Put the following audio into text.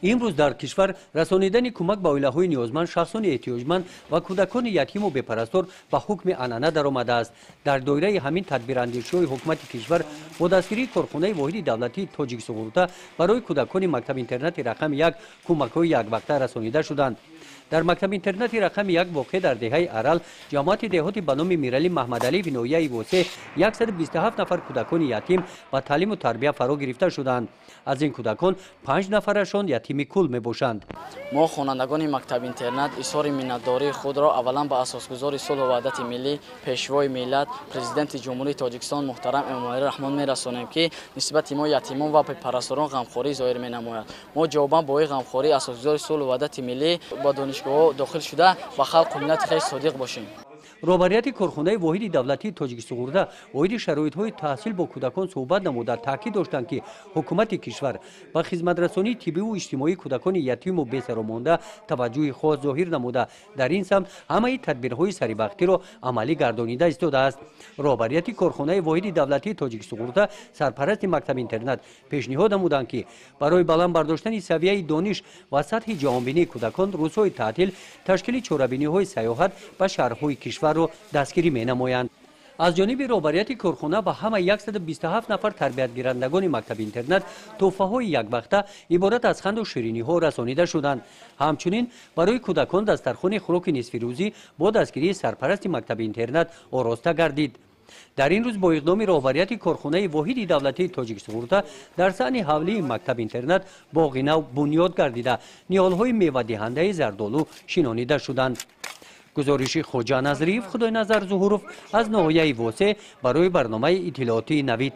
امروز در کشور رسانیدن کمک به اویله‌های نیازمند، شخصان احتیاجمند و کودکان یتیم و بپرستار به حکم عنعنه درآمده است. در دایره همین تدبیراندیشی‌های حکومت کشور با دستگیری کارخانه واحد دولتی تاجیک سغورتا برای کودکان مکتب اینترنت رقم 1 کمک‌های یک وقته رسانیده شدند. در مکتب اینترنت رقم 1 واقع در دهه ارل جماعت دهاتی به نام میرعلی محمدعلی بنویه واسه 127 نفر کودکان یتیم و تعلیم و تربیت فرا گرفته شدند. از این کودکان 5 نفرشان یتیم کل میباشند. ما خوانندگان مکتب اینترنت اظهار منتداری خود را اولا به اساسگذار صلح و وحدت ملی پیشوای ملت پرزیدنت جمهوری تاجیکستان محترم امامعلی رحمان میرسانیم که نسبت ما یتیمان و پرستاران غمخواری ظاهر مینماید. ما جوابا با این غمخواری اساسگذار صلح و وحدت ملی با دانشگاه داخل شده و خلق و ملت خیلی صادق باشیم. رهبریت کارخانه واحد دولتی تاجیک سغورتا اوید شرایط‌های تحصیل با کودکان صحبت نموده تاکید داشتند که حکومت کشور با خدمترسانی طبی و اجتماعی کودکان یتیم و بی‌سرمانده توجه خاص ظاهر نموده در این سمت همه تدبیرهای سریبختی را عملی گردانیده ایستاده است. رهبریت کارخانه واحد دولتی تاجیک سغورتا سرپرست مکتب اینترنت پیشنهاد نمودند که برای بالا برداشتن سویه دانش و سطح جهانبینی کودکان روزهای تعطیل تشکیل چهاربینی‌های سیاحت به شهرهای کشور رو دستگیری می‌نمایند. از جانب رهبریت کارخانه به همه 127 نفر تربیت گیرندگان مکتب اینترنت تحفه‌های یک وقته عبارت از خند و شیرینی‌ها رسانیده شدند. همچنین برای کودکان دسترخوان خوراک نصف روزی با دستگیری سرپرست مکتب اینترنت آراسته گردید. در این روز با اقدام رهبریت کارخانه واحد دولتی تاجیک سغورتا در صحن حولی مکتب اینترنت باغ نو بنیاد گردیده نهال‌های میوه دهنده زردآلو شنانیده شدند. گزارش خوجا نظریف خدای نظر ظهوروف از ناحیه واسه برای برنامه اطلاعاتی نوید.